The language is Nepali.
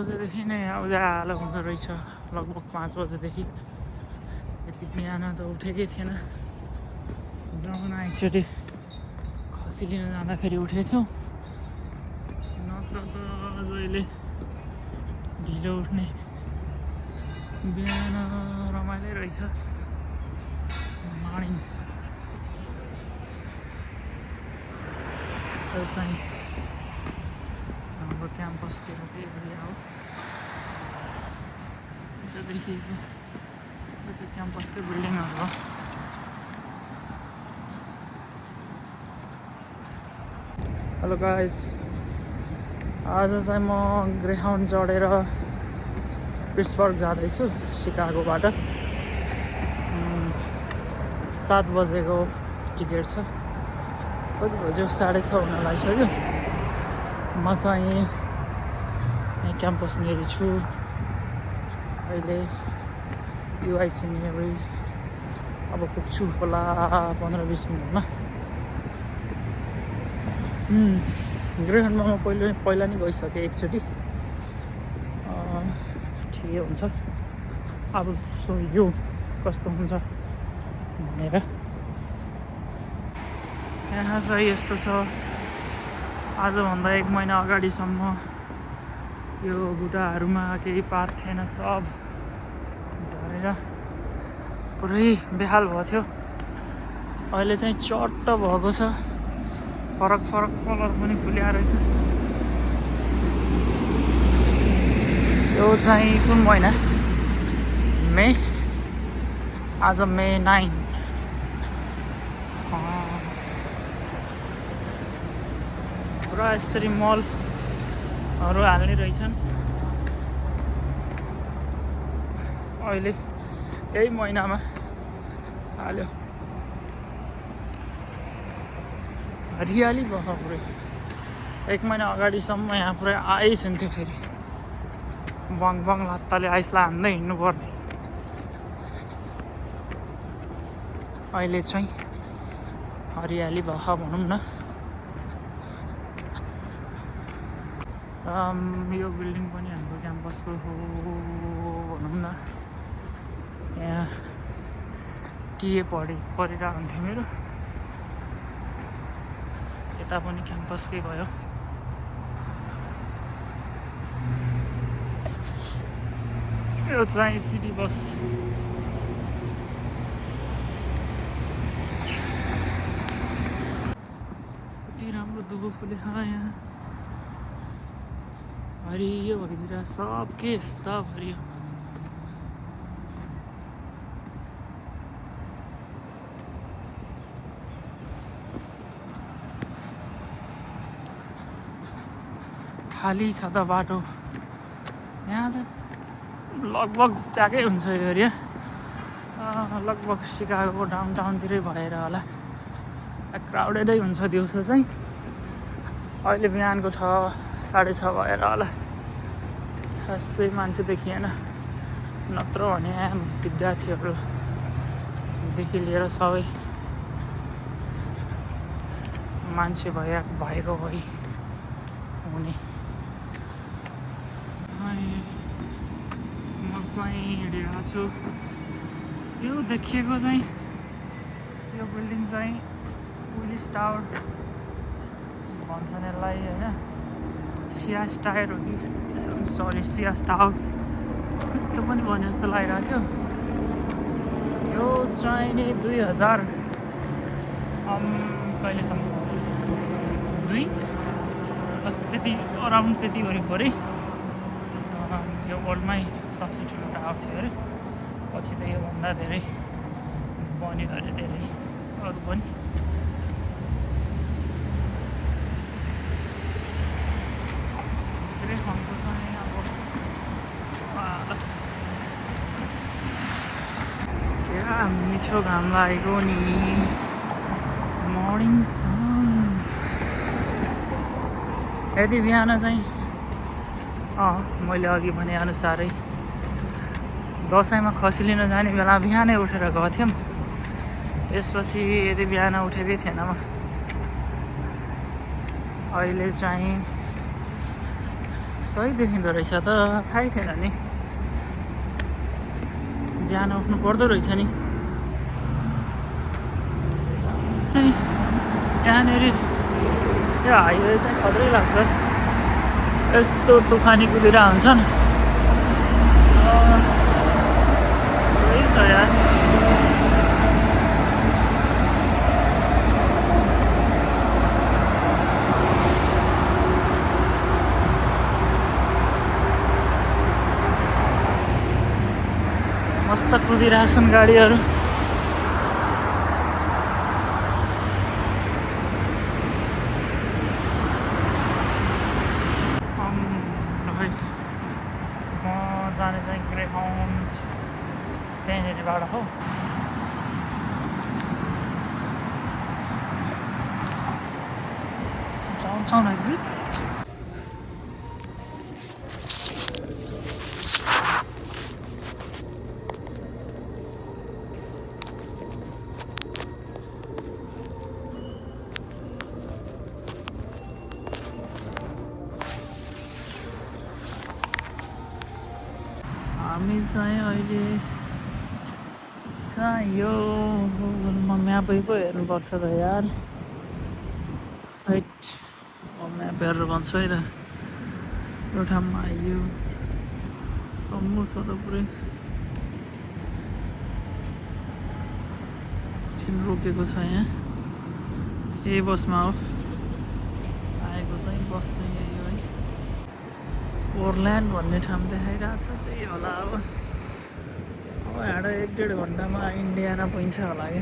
बजेदेखि नै उज्यालो हुँदो रहेछ, लगभग 5 बजेदेखि। यति बिहान त उठेकै थिएन। जाउन एकचोटि खसी लिन जाँदाखेरि उठेको थियौँ, नत्र त जहिले ढिलो उठ्ने। बिहान रमाइलो रहेछ। मर्निङ चाहिँ हाम्रो क्याम्पसतिर एरिया हो। त्यहाँदेखिको त्यो क्याम्पसकै बिल्डिङहरू हो। हेलो गाइस, आज चाहिँ म ग्रेहाउन्ड चढेर पिट्सबर्ग जाँदैछु सिकागोबाट। 7 बजेको टिकट छ। कति बज्यो? 6:30 हुन लागिसक्यो। म चाहिँ यहाँ क्याम्पसनिर छु अहिले। युआइसी नियरै अब पुग्छु होला 15-20 मिनटमा। ग्रेहाउन्डमा म पहिला नि गइसकेँ एकचोटि। ठिकै हुन्छ। अब सो यो कस्तो हुन्छ भनेर। यहाँ चाहिँ यस्तो छ, आजभन्दा 1 महिना अगाडिसम्म यो बुट्टाहरूमा केही पात थिएन, सब झरेर पुरै बेहाल भएको थियो। अहिले चाहिँ चट्ट भएको छ, फरक कलर पनि फुल्या रहेछ। यो चाहिँ कुन महिना? मे। आज मे 9। पुरा यसरी मलहरू हाल्ने रहेछन् अहिले। यही महिनामा हाल्यो। हरियाली भयो पुरै। 1 महिना अगाडिसम्म यहाँ पुरै आइस हुन्थ्यो। फेरि बङ लात्ताले आइसलाई हान्दै हिँड्नु पर्ने। अहिले चाहिँ हरियाली भयो भनौँ न। यो बिल्डिङ पनि हाम्रो क्याम्पसको हो भनौँ न। यहाँ टिए पढिरहेको हुन्थ्यो मेरो। यता पनि क्याम्पसकै भयो। यो चाहिँ सिटी बस। कति राम्रो दुबो फुलेछ यहाँ। हरियो भइदिएर सब हरियो। खाली छ त बाटो। यहाँ चाहिँ लगभग प्याकै हुन्छ यो एरिया। लगभग सिकागोको डाउनटाउनतिरै भएर होला क्राउडेडै हुन्छ दिउँसो चाहिँ। अहिले बिहानको 6-6:30 भएर होला, खासै मान्छे देखिएन। नत्र भने विद्यार्थीहरूदेखि लिएर सबै मान्छे भएको भई हुने। म चाहिँ हिँडिरहेको छु। यो देखिएको चाहिँ यो बिल्डिङ चाहिँ पुलिस टावर भन्छन् यसलाई होइन। सियास टायर हो कि सरी सियास टावर, त्यो पनि भने जस्तो लागिरहेको थियो। यो चाहिँ नि 2000 कहिलेसम्म 2 त्यति अराउन्ड त्यति वरिपरि यो वर्ल्डमै सबसे ठुलो टावर थियो अरे। पछि त योभन्दा धेरै बन्यो अरे, धेरै अरू पनि। धेरै ठाउँको चाहिँ अब क्या मिठो घाम लागेको नि। मर्निङ सन। यदि बिहान चाहिँ मैले अघि भने अनुसारै दसैँमा खसी लिन जाने बेला बिहानै उठेर गएको थियौँ। त्यसपछि यदि बिहान उठेकै थिएन म। अहिले चाहिँ सही देखिँदो रहेछ त थाहै थिएन नि बिहान उठ्नु पर्दो रहेछ नि यहाँनिर यो हाइवे चाहिँ खत्रै लाग्छ यस्तो तुफानी कुदिरा हुन्छन् सही छ यार मस्त कुदिरहेछन् गाडीहरू जाने चाहिँ ग्रेहाउन्ड त्यहीँनिरबाट हो डाउनटाउन एक्जिट हामी चाहिँ अहिले कहाँ यो गुगलमा म्यापै पो हेर्नुपर्छ त यार राइट म म्याप हेरेर भन्छु है त यो ठाउँमा आइयो सम्मु छ त पुरै एकछिन रोकेको छ यहाँ यही बसमा हो आएको चाहिँ बस चाहिँ यही हो है ओरल्यान्ड भन्ने ठाउँ देखाइरहेको छ त्यही होला अब यहाँ 1-1.5 घन्टामा इन्डियाना पुग्छ होला कि